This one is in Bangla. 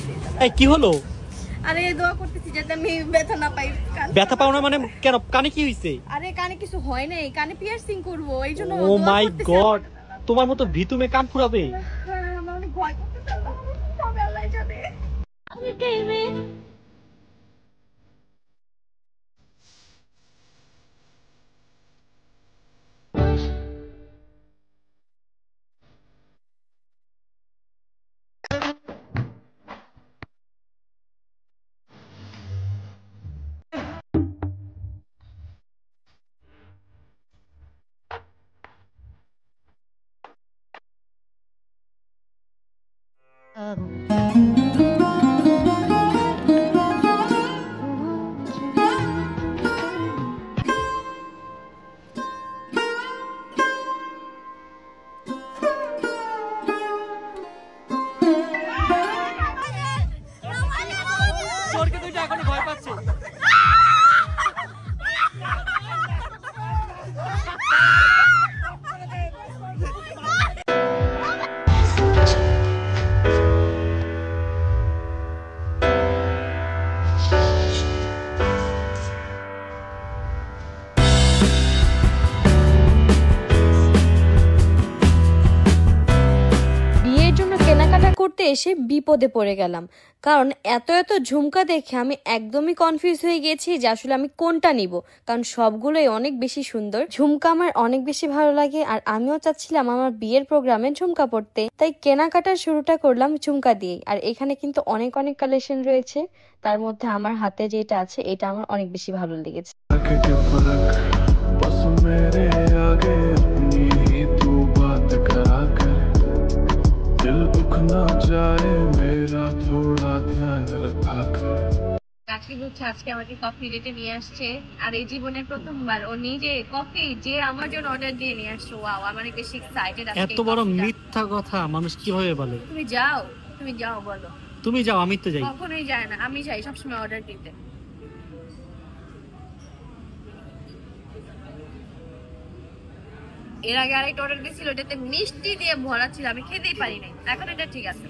করতেছি। এই কি হলো? আরে দোয়া করতেছি যাতে আমি ব্যথা না পাই। ব্যথা পাও না মানে কেন? কানে কি হইছে? আরে কানে কিছু হয় নাই, কানে পিয়ার্সিং করব এইজন্য ও মাই গড, তোমার মতো ভিতু মেয়ে কান ফুরাবে? আমার অনেক ভয় করতেছে, তবে আল্লাহ জানে। আমি কেমনে চোরকে দুইটা এখনো ভয় পাচ্ছে। করতে এসে বিপদে পড়ে গেলাম, কারণ এত এত ঝুমকা দেখে আমি একদমই কনফিউজ হয়ে গেছি যে আসলে আমি কোনটা নিব, কারণ সবগুলোই অনেক বেশি সুন্দর। ঝুমকা আমার অনেক বেশি ভালো লাগে আর আমিও চাচ্ছিলাম আমার বিয়ের প্রোগ্রামে ঝুমকা পড়তে, তাই কেনাকাটার শুরুটা করলাম ঝুমকা দিয়ে। আর এখানে কিন্তু অনেক অনেক কালেকশন রয়েছে, তার মধ্যে আমার হাতে যেটা আছে এটা আমার অনেক বেশি ভালো লেগেছে। আজকে আমাকে কফি ডেটে নিয়ে আসছে, আর এই জীবনের প্রথমবার ও নিজে কফি যে আমার জন্য অর্ডার দিয়ে নিয়ে আসছে। ওয়াও, আমি অনেক বেশি এক্সাইটেড। এত বড় মিথ্যা কথা মানুষ কিভাবে বলে? তুমি যাও বলো। তুমি যাও, আমি তো যাই। কখনোই যায় না, আমি যাই সবসময় অর্ডার দিতে। এর আগে আরেকটা অর্ডার দিয়েছিল, ওটাতে মিষ্টি দিয়ে ভরা ছিল, আমি খেতেই পারি নাই। এখন এটা ঠিক আছে।